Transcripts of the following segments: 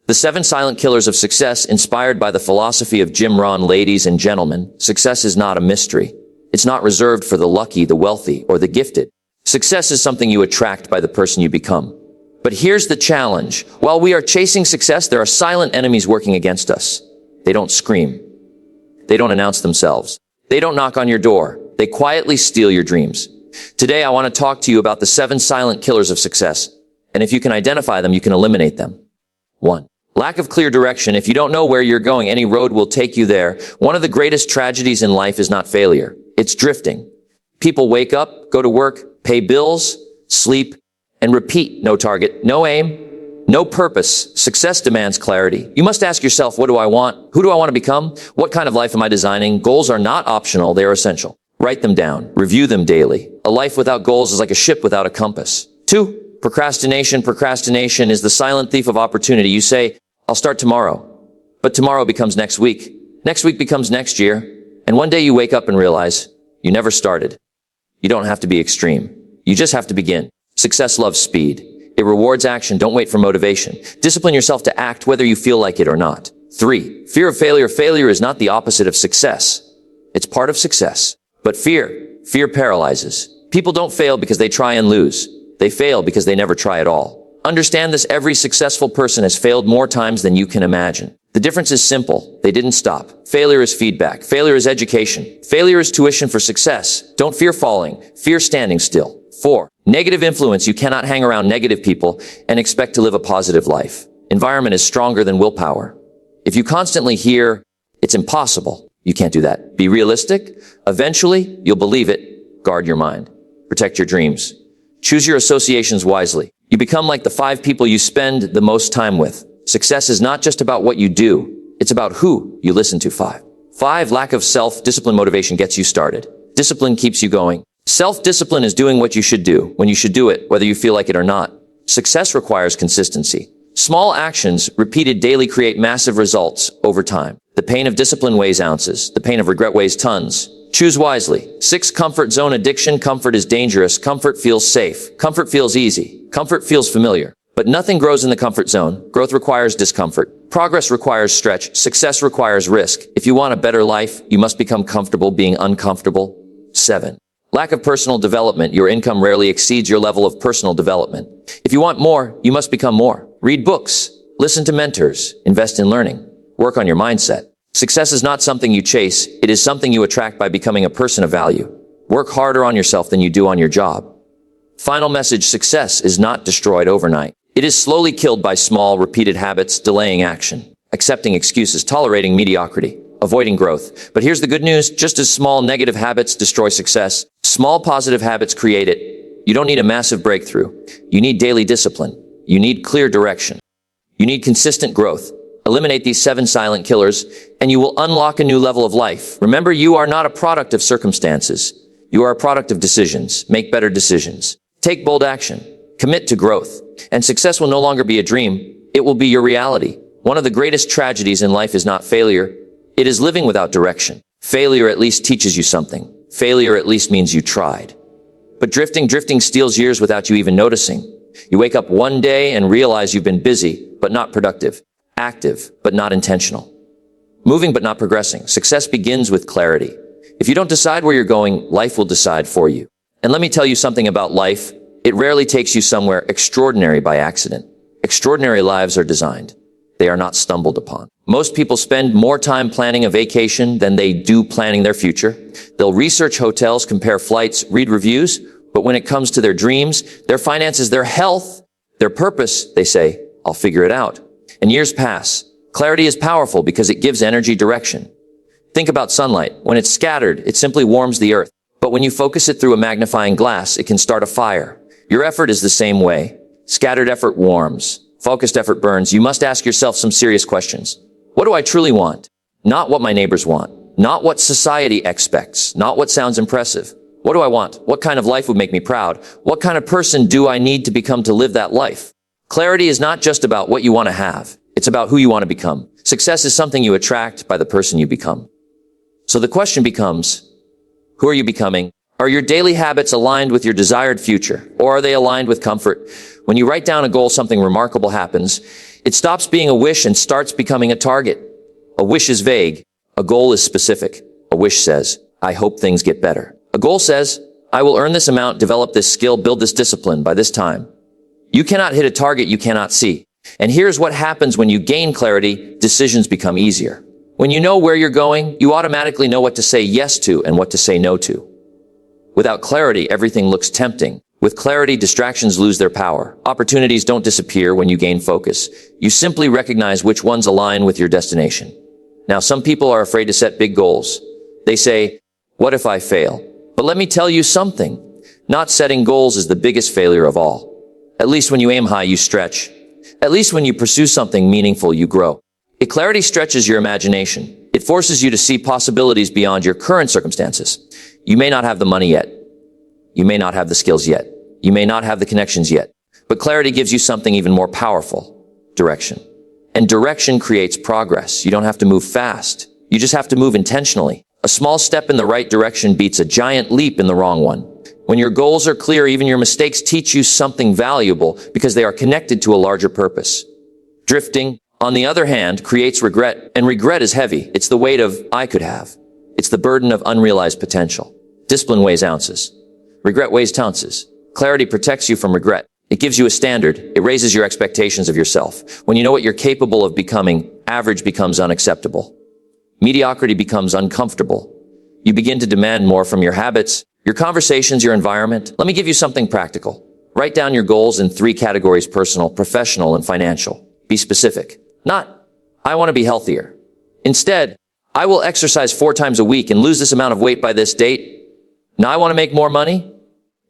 The 7 silent killers of success, inspired by the philosophy of Jim Rohn. Ladies and gentlemen, success is not a mystery. It's not reserved for the lucky, the wealthy, or the gifted. Success is something you attract by the person you become. But here's the challenge. While we are chasing success, there are silent enemies working against us. They don't scream. They don't announce themselves. They don't knock on your door. They quietly steal your dreams. Today, I want to talk to you about the 7 silent killers of success. And if you can identify them, you can eliminate them. 1. Lack of clear direction. If you don't know where you're going, any road will take you there. One of the greatest tragedies in life is not failure. It's drifting. People wake up, go to work, pay bills, sleep, and repeat. No target, no aim, no purpose. Success demands clarity. You must ask yourself, what do I want? Who do I want to become? What kind of life am I designing? Goals are not optional. They are essential. Write them down. Review them daily. A life without goals is like a ship without a compass. 2. Procrastination. Procrastination is the silent thief of opportunity. You say, I'll start tomorrow. But tomorrow becomes next week. Next week becomes next year. And one day you wake up and realize you never started. You don't have to be extreme. You just have to begin. Success loves speed. It rewards action. Don't wait for motivation. Discipline yourself to act whether you feel like it or not. 3. Fear of failure. Failure is not the opposite of success. It's part of success. But fear paralyzes. People don't fail because they try and lose. They fail because they never try at all. Understand this. Every successful person has failed more times than you can imagine. The difference is simple. They didn't stop. Failure is feedback. Failure is education. Failure is tuition for success. Don't fear falling. Fear standing still. 4. Negative influence. You cannot hang around negative people and expect to live a positive life. Environment is stronger than willpower. If you constantly hear, it's impossible, you can't do that. Be realistic. Eventually, you'll believe it. Guard your mind. Protect your dreams. Choose your associations wisely. You become like the 5 people you spend the most time with. Success is not just about what you do. It's about who you listen to. 5. Lack of self-discipline. Motivation gets you started. Discipline keeps you going. Self-discipline is doing what you should do when you should do it, whether you feel like it or not. Success requires consistency. Small actions repeated daily create massive results over time. The pain of discipline weighs ounces. The pain of regret weighs tons. Choose wisely. 6. Comfort zone addiction. Comfort is dangerous. Comfort feels safe. Comfort feels easy. Comfort feels familiar. But nothing grows in the comfort zone. Growth requires discomfort. Progress requires stretch. Success requires risk. If you want a better life, you must become comfortable being uncomfortable. 7. Lack of personal development. Your income rarely exceeds your level of personal development. If you want more, you must become more. Read books. Listen to mentors. Invest in learning. Work on your mindset. Success is not something you chase. It is something you attract by becoming a person of value. Work harder on yourself than you do on your job. Final message. Success is not destroyed overnight. It is slowly killed by small, repeated habits, delaying action, accepting excuses, tolerating mediocrity, avoiding growth. But here's the good news. Just as small negative habits destroy success, small positive habits create it. You don't need a massive breakthrough. You need daily discipline. You need clear direction. You need consistent growth. Eliminate these 7 silent killers, and you will unlock a new level of life. Remember, you are not a product of circumstances. You are a product of decisions. Make better decisions. Take bold action. Commit to growth. And success will no longer be a dream. It will be your reality. One of the greatest tragedies in life is not failure. It is living without direction. Failure at least teaches you something. Failure at least means you tried. But drifting steals years without you even noticing. You wake up one day and realize you've been busy, but not productive. Active, but not intentional. Moving, but not progressing. Success begins with clarity. If you don't decide where you're going, life will decide for you. And let me tell you something about life. It rarely takes you somewhere extraordinary by accident. Extraordinary lives are designed. They are not stumbled upon. Most people spend more time planning a vacation than they do planning their future. They'll research hotels, compare flights, read reviews, but when it comes to their dreams, their finances, their health, their purpose, they say, I'll figure it out. And years pass. Clarity is powerful because it gives energy direction. Think about sunlight. When it's scattered, it simply warms the earth. But when you focus it through a magnifying glass, it can start a fire. Your effort is the same way. Scattered effort warms. Focused effort burns. You must ask yourself some serious questions. What do I truly want? Not what my neighbors want. Not what society expects. Not what sounds impressive. What do I want? What kind of life would make me proud? What kind of person do I need to become to live that life? Clarity is not just about what you want to have. It's about who you want to become. Success is something you attract by the person you become. So the question becomes, who are you becoming? Are your daily habits aligned with your desired future, or are they aligned with comfort? When you write down a goal, something remarkable happens. It stops being a wish and starts becoming a target. A wish is vague. A goal is specific. A wish says, I hope things get better. A goal says, I will earn this amount, develop this skill, build this discipline by this time. You cannot hit a target you cannot see. And here's what happens when you gain clarity: decisions become easier. When you know where you're going, you automatically know what to say yes to and what to say no to. Without clarity, everything looks tempting. With clarity, distractions lose their power. Opportunities don't disappear when you gain focus. You simply recognize which ones align with your destination. Now, some people are afraid to set big goals. They say, what if I fail? But let me tell you something. Not setting goals is the biggest failure of all. At least when you aim high, you stretch. At least when you pursue something meaningful, you grow. Clarity stretches your imagination. It forces you to see possibilities beyond your current circumstances. You may not have the money yet. You may not have the skills yet. You may not have the connections yet. But clarity gives you something even more powerful: direction. And direction creates progress. You don't have to move fast. You just have to move intentionally. A small step in the right direction beats a giant leap in the wrong one. When your goals are clear, even your mistakes teach you something valuable because they are connected to a larger purpose. Drifting, on the other hand, creates regret, and regret is heavy. It's the weight of I could have. It's the burden of unrealized potential. Discipline weighs ounces. Regret weighs ounces. Clarity protects you from regret. It gives you a standard. It raises your expectations of yourself. When you know what you're capable of becoming, average becomes unacceptable. Mediocrity becomes uncomfortable. You begin to demand more from your habits, your conversations, your environment. Let me give you something practical. Write down your goals in 3 categories: personal, professional, and financial. Be specific. Not, I want to be healthier. Instead, I will exercise 4 times a week and lose this amount of weight by this date. Now I want to make more money.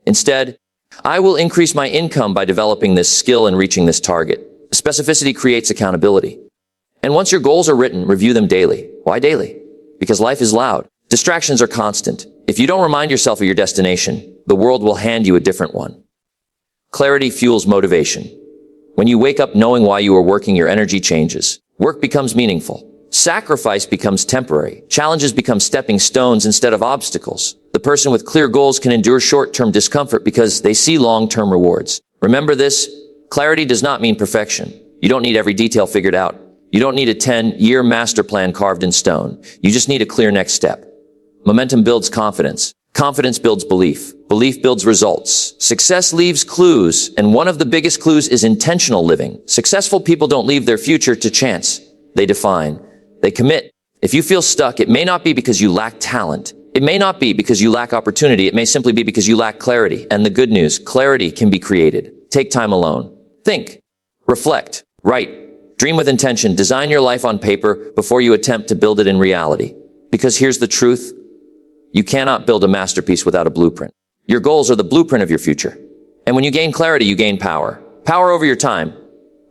Instead, I will increase my income by developing this skill and reaching this target. Specificity creates accountability. And once your goals are written, review them daily. Why daily? Because life is loud. Distractions are constant. If you don't remind yourself of your destination, the world will hand you a different one. Clarity fuels motivation. When you wake up knowing why you are working, your energy changes. Work becomes meaningful. Sacrifice becomes temporary. Challenges become stepping stones instead of obstacles. The person with clear goals can endure short-term discomfort because they see long-term rewards. Remember this: clarity does not mean perfection. You don't need every detail figured out. You don't need a 10-year master plan carved in stone. You just need a clear next step. Momentum builds confidence. Confidence builds belief. Belief builds results. Success leaves clues, and one of the biggest clues is intentional living. Successful people don't leave their future to chance. They define. They commit. If you feel stuck, it may not be because you lack talent. It may not be because you lack opportunity. It may simply be because you lack clarity. And the good news: clarity can be created. Take time alone. Think. Reflect. Write. Dream with intention. Design your life on paper before you attempt to build it in reality. Because here's the truth: you cannot build a masterpiece without a blueprint. Your goals are the blueprint of your future. And when you gain clarity, you gain power. Power over your time.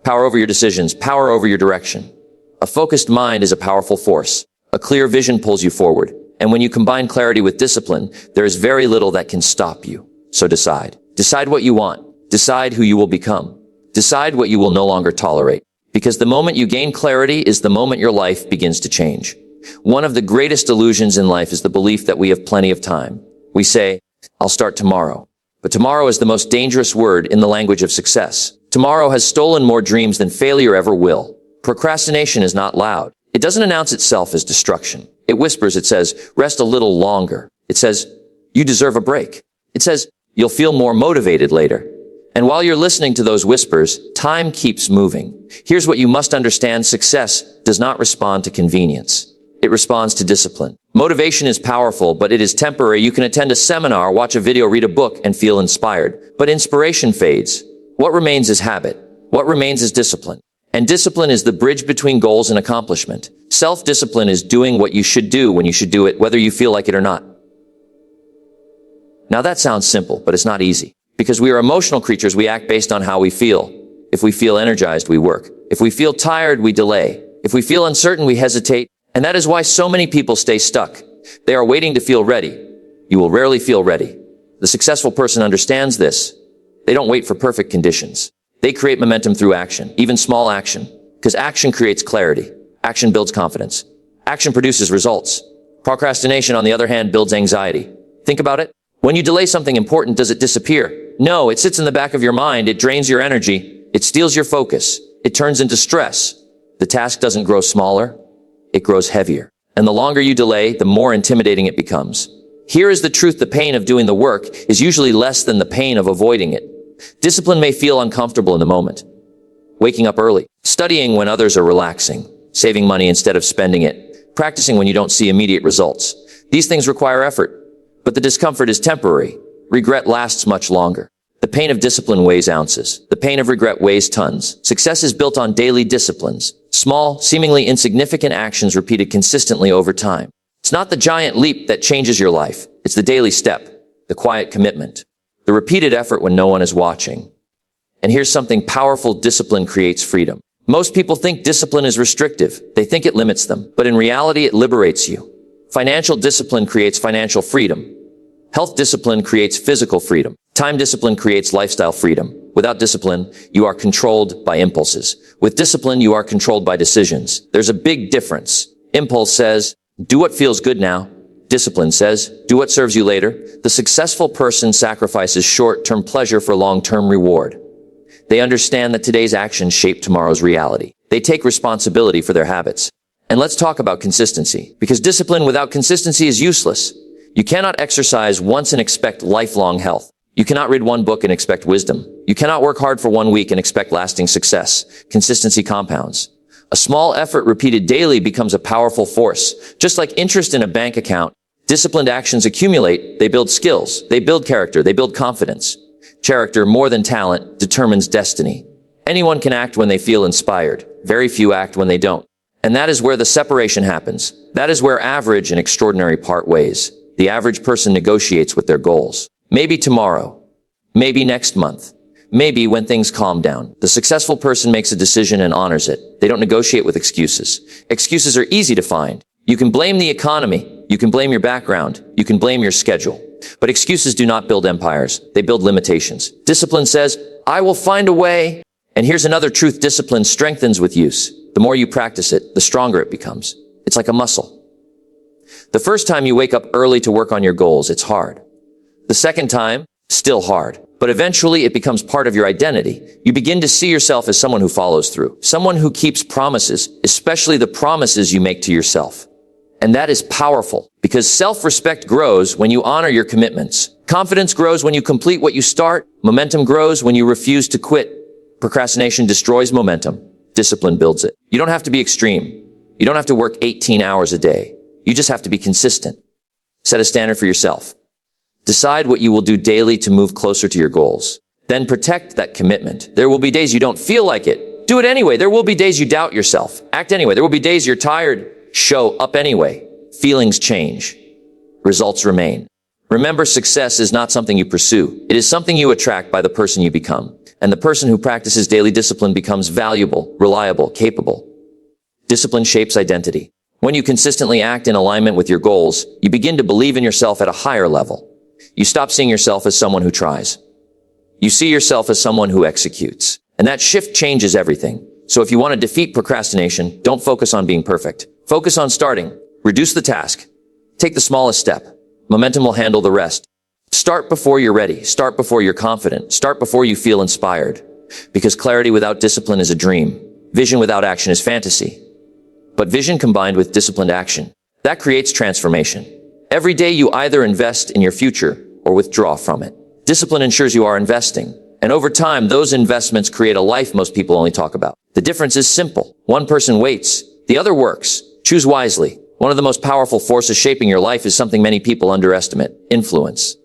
Power over your decisions. Power over your direction. A focused mind is a powerful force. A clear vision pulls you forward. And when you combine clarity with discipline, there is very little that can stop you. So decide. Decide what you want. Decide who you will become. Decide what you will no longer tolerate. Because the moment you gain clarity is the moment your life begins to change. One of the greatest illusions in life is the belief that we have plenty of time. We say, I'll start tomorrow. But tomorrow is the most dangerous word in the language of success. Tomorrow has stolen more dreams than failure ever will. Procrastination is not loud. It doesn't announce itself as destruction. It whispers. It says, rest a little longer. It says, you deserve a break. It says, you'll feel more motivated later. And while you're listening to those whispers, time keeps moving. Here's what you must understand: success does not respond to convenience. It responds to discipline. Motivation is powerful, but it is temporary. You can attend a seminar, watch a video, read a book, and feel inspired. But inspiration fades. What remains is habit. What remains is discipline. And discipline is the bridge between goals and accomplishment. Self-discipline is doing what you should do when you should do it, whether you feel like it or not. Now that sounds simple, but it's not easy. Because we are emotional creatures, we act based on how we feel. If we feel energized, we work. If we feel tired, we delay. If we feel uncertain, we hesitate. And that is why so many people stay stuck. They are waiting to feel ready. You will rarely feel ready. The successful person understands this. They don't wait for perfect conditions. They create momentum through action, even small action. Because action creates clarity. Action builds confidence. Action produces results. Procrastination, on the other hand, builds anxiety. Think about it. When you delay something important, does it disappear? No, it sits in the back of your mind. It drains your energy. It steals your focus. It turns into stress. The task doesn't grow smaller, it grows heavier. And the longer you delay, the more intimidating it becomes. Here is the truth: the pain of doing the work is usually less than the pain of avoiding it. Discipline may feel uncomfortable in the moment. Waking up early, studying when others are relaxing, saving money instead of spending it, practicing when you don't see immediate results. These things require effort, but the discomfort is temporary. Regret lasts much longer. The pain of discipline weighs ounces. The pain of regret weighs tons. Success is built on daily disciplines, small, seemingly insignificant actions repeated consistently over time. It's not the giant leap that changes your life. It's the daily step, the quiet commitment, the repeated effort when no one is watching. And here's something powerful: discipline creates freedom. Most people think discipline is restrictive. They think it limits them. But in reality, it liberates you. Financial discipline creates financial freedom. Health discipline creates physical freedom. Time discipline creates lifestyle freedom. Without discipline, you are controlled by impulses. With discipline, you are controlled by decisions. There's a big difference. Impulse says, do what feels good now. Discipline says, do what serves you later. The successful person sacrifices short-term pleasure for long-term reward. They understand that today's actions shape tomorrow's reality. They take responsibility for their habits. And let's talk about consistency, because discipline without consistency is useless. You cannot exercise once and expect lifelong health. You cannot read one book and expect wisdom. You cannot work hard for 1 week and expect lasting success. Consistency compounds. A small effort repeated daily becomes a powerful force. Just like interest in a bank account, disciplined actions accumulate. They build skills. They build character. They build confidence. Character, more than talent, determines destiny. Anyone can act when they feel inspired. Very few act when they don't. And that is where the separation happens. That is where average and extraordinary part ways. The average person negotiates with their goals. Maybe tomorrow. Maybe next month. Maybe when things calm down. The successful person makes a decision and honors it. They don't negotiate with excuses. Excuses are easy to find. You can blame the economy. You can blame your background. You can blame your schedule. But excuses do not build empires. They build limitations. Discipline says, I will find a way. And here's another truth: discipline strengthens with use. The more you practice it, the stronger it becomes. It's like a muscle. The first time you wake up early to work on your goals, it's hard. The second time, still hard. But eventually it becomes part of your identity. You begin to see yourself as someone who follows through, someone who keeps promises, especially the promises you make to yourself. And that is powerful, because self-respect grows when you honor your commitments. Confidence grows when you complete what you start. Momentum grows when you refuse to quit. Procrastination destroys momentum. Discipline builds it. You don't have to be extreme. You don't have to work 18 hours a day. You just have to be consistent. Set a standard for yourself. Decide what you will do daily to move closer to your goals. Then protect that commitment. There will be days you don't feel like it. Do it anyway. There will be days you doubt yourself. Act anyway. There will be days you're tired. Show up anyway. Feelings change. Results remain. Remember, success is not something you pursue. It is something you attract by the person you become. And the person who practices daily discipline becomes valuable, reliable, capable. Discipline shapes identity. When you consistently act in alignment with your goals, you begin to believe in yourself at a higher level. You stop seeing yourself as someone who tries. You see yourself as someone who executes. And that shift changes everything. So if you want to defeat procrastination, don't focus on being perfect. Focus on starting. Reduce the task. Take the smallest step. Momentum will handle the rest. Start before you're ready. Start before you're confident. Start before you feel inspired. Because clarity without discipline is a dream. Vision without action is fantasy. But vision combined with disciplined action, that creates transformation. Every day you either invest in your future or withdraw from it. Discipline ensures you are investing. And over time, those investments create a life most people only talk about. The difference is simple. One person waits. The other works. Choose wisely. One of the most powerful forces shaping your life is something many people underestimate: influence.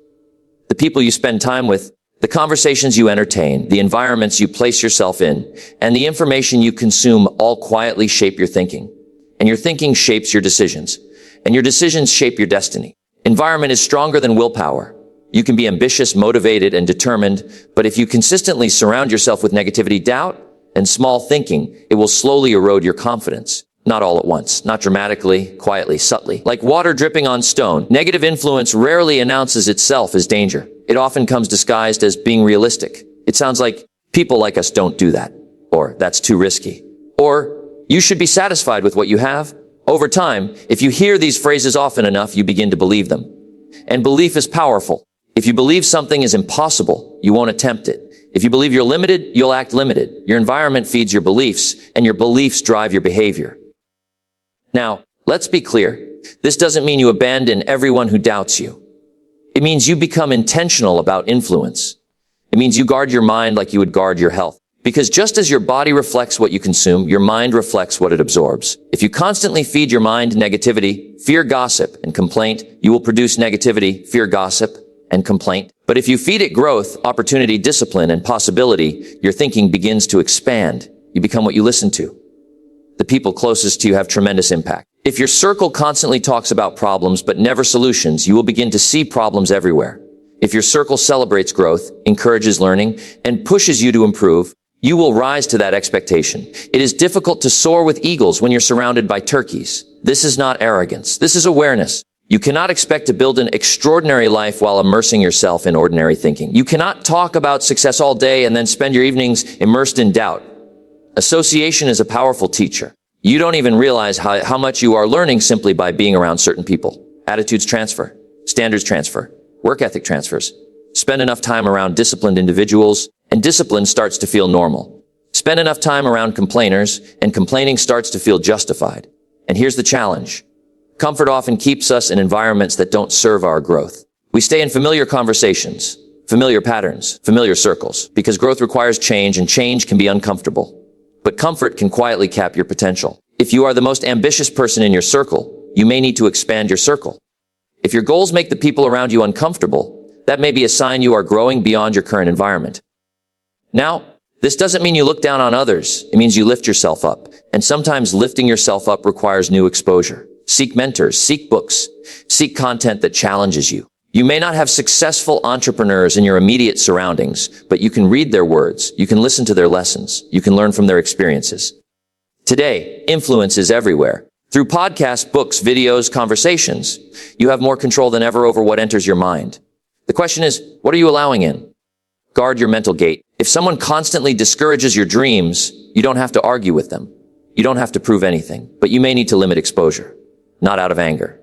The people you spend time with, the conversations you entertain, the environments you place yourself in, and the information you consume all quietly shape your thinking. And your thinking shapes your decisions. And your decisions shape your destiny. Environment is stronger than willpower. You can be ambitious, motivated, and determined, but if you consistently surround yourself with negativity, doubt, and small thinking, it will slowly erode your confidence. Not all at once, not dramatically, quietly, subtly. Like water dripping on stone, negative influence rarely announces itself as danger. It often comes disguised as being realistic. It sounds like, people like us don't do that. Or, that's too risky. Or, you should be satisfied with what you have. Over time, if you hear these phrases often enough, you begin to believe them. And belief is powerful. If you believe something is impossible, you won't attempt it. If you believe you're limited, you'll act limited. Your environment feeds your beliefs, and your beliefs drive your behavior. Now, let's be clear. This doesn't mean you abandon everyone who doubts you. It means you become intentional about influence. It means you guard your mind like you would guard your health. Because just as your body reflects what you consume, your mind reflects what it absorbs. If you constantly feed your mind negativity, fear, gossip, and complaint, you will produce negativity, fear, gossip, and complaint. But if you feed it growth, opportunity, discipline, and possibility, your thinking begins to expand. You become what you listen to. The people closest to you have tremendous impact. If your circle constantly talks about problems but never solutions, you will begin to see problems everywhere. If your circle celebrates growth, encourages learning, and pushes you to improve, you will rise to that expectation. It is difficult to soar with eagles when you're surrounded by turkeys. This is not arrogance. This is awareness. You cannot expect to build an extraordinary life while immersing yourself in ordinary thinking. You cannot talk about success all day and then spend your evenings immersed in doubt. Association is a powerful teacher. You don't even realize how much you are learning simply by being around certain people. Attitudes transfer. Standards transfer. Work ethic transfers. Spend enough time around disciplined individuals, and discipline starts to feel normal. Spend enough time around complainers, and complaining starts to feel justified. And here's the challenge. Comfort often keeps us in environments that don't serve our growth. We stay in familiar conversations, familiar patterns, familiar circles, because growth requires change, and change can be uncomfortable. But comfort can quietly cap your potential. If you are the most ambitious person in your circle, you may need to expand your circle. If your goals make the people around you uncomfortable, that may be a sign you are growing beyond your current environment. Now, this doesn't mean you look down on others. It means you lift yourself up. And sometimes lifting yourself up requires new exposure. Seek mentors, seek books, seek content that challenges you. You may not have successful entrepreneurs in your immediate surroundings, but you can read their words, you can listen to their lessons, you can learn from their experiences. Today, influence is everywhere. Through podcasts, books, videos, conversations, you have more control than ever over what enters your mind. The question is, what are you allowing in? Guard your mental gate. If someone constantly discourages your dreams, you don't have to argue with them. You don't have to prove anything, but you may need to limit exposure. Not out of anger,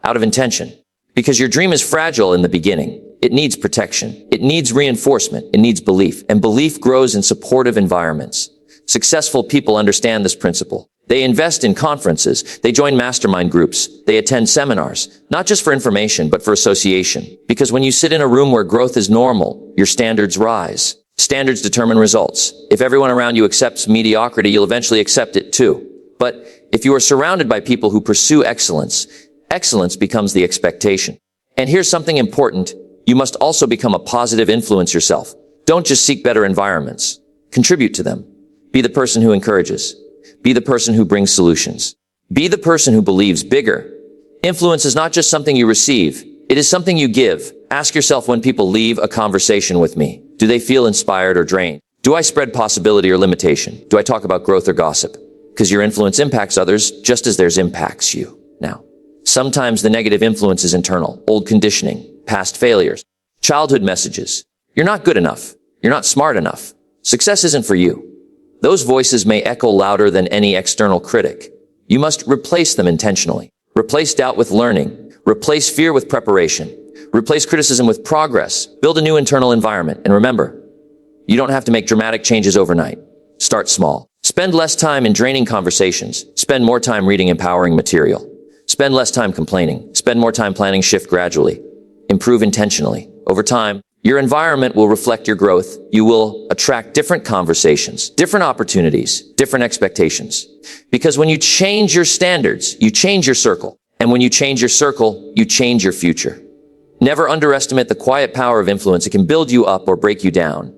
out of intention. Because your dream is fragile in the beginning. It needs protection. It needs reinforcement. It needs belief. And belief grows in supportive environments. Successful people understand this principle. They invest in conferences. They join mastermind groups. They attend seminars, not just for information, but for association. Because when you sit in a room where growth is normal, your standards rise. Standards determine results. If everyone around you accepts mediocrity, you'll eventually accept it too. But if you are surrounded by people who pursue excellence, excellence becomes the expectation. And here's something important. You must also become a positive influence yourself. Don't just seek better environments. Contribute to them. Be the person who encourages. Be the person who brings solutions. Be the person who believes bigger. Influence is not just something you receive. It is something you give. Ask yourself when people leave a conversation with me. Do they feel inspired or drained? Do I spread possibility or limitation? Do I talk about growth or gossip? Because your influence impacts others just as theirs impacts you. Now, sometimes the negative influence is internal, old conditioning, past failures, childhood messages. You're not good enough. You're not smart enough. Success isn't for you. Those voices may echo louder than any external critic. You must replace them intentionally. Replace doubt with learning. Replace fear with preparation. Replace criticism with progress. Build a new internal environment. And remember, you don't have to make dramatic changes overnight. Start small. Spend less time in draining conversations. Spend more time reading empowering material. Spend less time complaining. Spend more time planning shift gradually. Improve intentionally. Over time, your environment will reflect your growth. You will attract different conversations, different opportunities, different expectations. Because when you change your standards, you change your circle. And when you change your circle, you change your future. Never underestimate the quiet power of influence. It can build you up or break you down.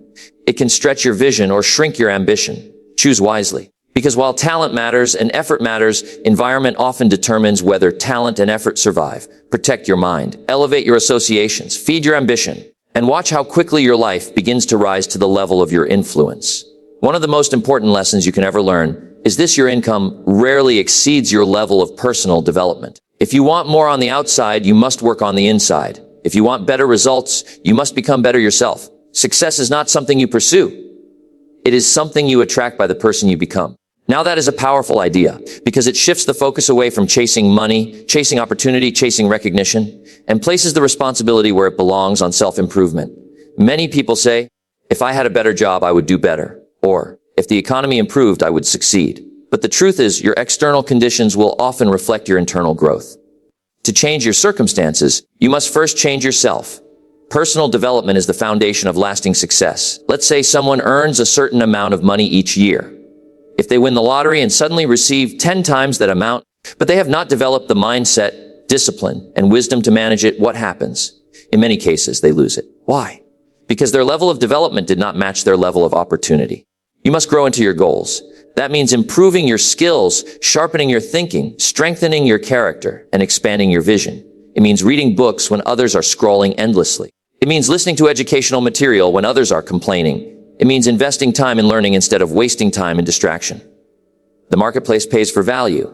It can stretch your vision or shrink your ambition. Choose wisely. Because while talent matters and effort matters, environment often determines whether talent and effort survive. Protect your mind. Elevate your associations. Feed your ambition. And watch how quickly your life begins to rise to the level of your influence. One of the most important lessons you can ever learn is this: your income rarely exceeds your level of personal development. If you want more on the outside, you must work on the inside. If you want better results, you must become better yourself. Success is not something you pursue. It is something you attract by the person you become. Now that is a powerful idea because it shifts the focus away from chasing money, chasing opportunity, chasing recognition, and places the responsibility where it belongs, on self-improvement. Many people say, If I had a better job, I would do better. Or, if the economy improved, I would succeed. But the truth is, your external conditions will often reflect your internal growth. To change your circumstances, you must first change yourself. Personal development is the foundation of lasting success. Let's say someone earns a certain amount of money each year. If they win the lottery and suddenly receive 10 times that amount, but they have not developed the mindset, discipline, and wisdom to manage it, what happens? In many cases, they lose it. Why? Because their level of development did not match their level of opportunity. You must grow into your goals. That means improving your skills, sharpening your thinking, strengthening your character, and expanding your vision. It means reading books when others are scrolling endlessly. It means listening to educational material when others are complaining. It means investing time in learning instead of wasting time in distraction. The marketplace pays for value.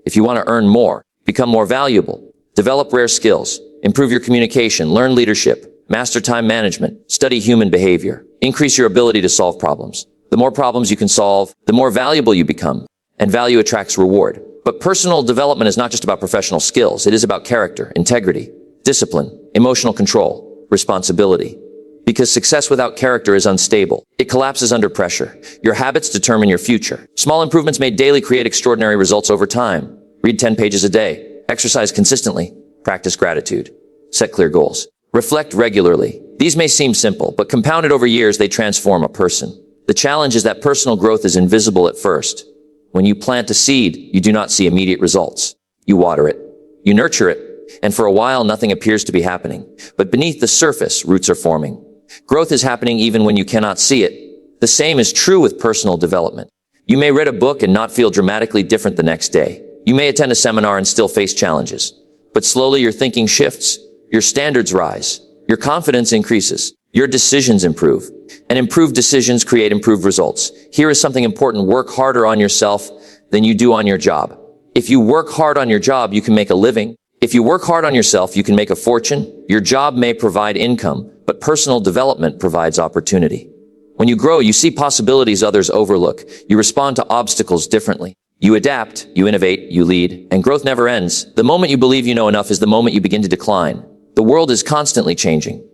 If you want to earn more, become more valuable, develop rare skills, improve your communication, learn leadership, master time management, study human behavior, increase your ability to solve problems. The more problems you can solve, the more valuable you become, and value attracts reward. But personal development is not just about professional skills. It is about character, integrity, discipline, emotional control, responsibility. Because success without character is unstable. It collapses under pressure. Your habits determine your future. Small improvements made daily create extraordinary results over time. Read 10 pages a day. Exercise consistently. Practice gratitude. Set clear goals. Reflect regularly. These may seem simple, but compounded over years, they transform a person. The challenge is that personal growth is invisible at first. When you plant a seed, you do not see immediate results. You water it. You nurture it. And for a while, nothing appears to be happening. But beneath the surface, roots are forming. Growth is happening even when you cannot see it. The same is true with personal development. You may read a book and not feel dramatically different the next day. You may attend a seminar and still face challenges. But slowly your thinking shifts. Your standards rise. Your confidence increases. Your decisions improve. And improved decisions create improved results. Here is something important. Work harder on yourself than you do on your job. If you work hard on your job, you can make a living. If you work hard on yourself, you can make a fortune. Your job may provide income, but personal development provides opportunity. When you grow, you see possibilities others overlook. You respond to obstacles differently. You adapt, you innovate, you lead, and growth never ends. The moment you believe you know enough is the moment you begin to decline. The world is constantly changing.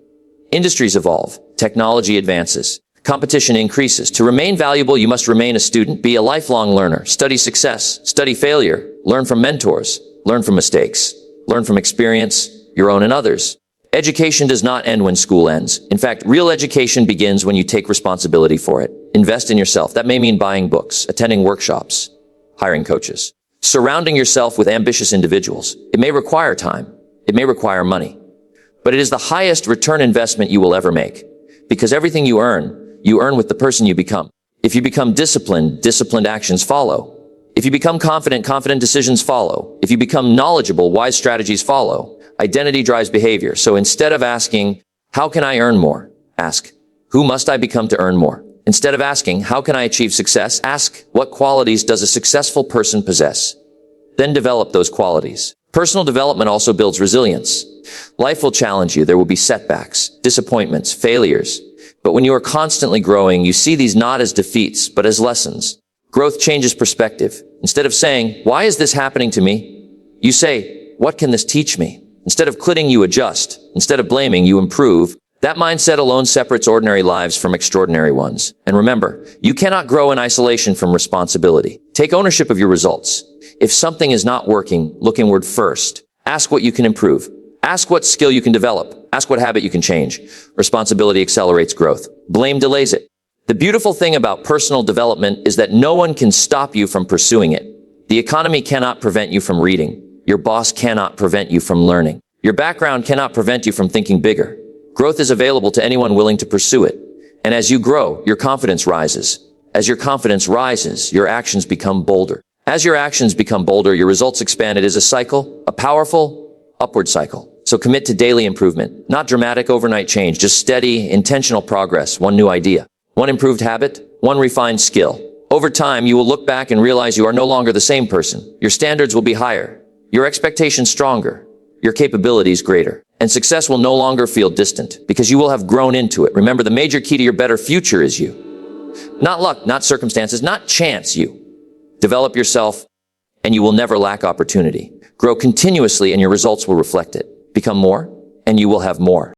Industries evolve. Technology advances. Competition increases. To remain valuable, you must remain a student, be a lifelong learner, study success, study failure, learn from mentors, learn from mistakes, learn from experience, your own and others. Education does not end when school ends. In fact, real education begins when you take responsibility for it. Invest in yourself. That may mean buying books, attending workshops, hiring coaches, surrounding yourself with ambitious individuals. It may require time. It may require money. But it is the highest return investment you will ever make. Because everything you earn with the person you become. If you become disciplined, disciplined actions follow. If you become confident, confident decisions follow. If you become knowledgeable, wise strategies follow. Identity drives behavior. So instead of asking, how can I earn more? Ask, who must I become to earn more? Instead of asking, how can I achieve success? Ask, what qualities does a successful person possess? Then develop those qualities. Personal development also builds resilience. Life will challenge you. There will be setbacks, disappointments, failures. But when you are constantly growing, you see these not as defeats, but as lessons. Growth changes perspective. Instead of saying, why is this happening to me? You say, what can this teach me? Instead of quitting, you adjust. Instead of blaming, you improve. That mindset alone separates ordinary lives from extraordinary ones. And remember, you cannot grow in isolation from responsibility. Take ownership of your results. If something is not working, look inward first. Ask what you can improve. Ask what skill you can develop. Ask what habit you can change. Responsibility accelerates growth. Blame delays it. The beautiful thing about personal development is that no one can stop you from pursuing it. The economy cannot prevent you from reading. Your boss cannot prevent you from learning. Your background cannot prevent you from thinking bigger. Growth is available to anyone willing to pursue it. And as you grow, your confidence rises. As your confidence rises, your actions become bolder. As your actions become bolder, your results expand. It is a cycle, a powerful, upward cycle. So commit to daily improvement, not dramatic overnight change, just steady, intentional progress, one new idea, one improved habit, one refined skill. Over time, you will look back and realize you are no longer the same person. Your standards will be higher, your expectations stronger, your capabilities greater, and success will no longer feel distant because you will have grown into it. Remember, the major key to your better future is you. Not luck, not circumstances, not chance, you. Develop yourself, and you will never lack opportunity. Grow continuously, and your results will reflect it. Become more, and you will have more.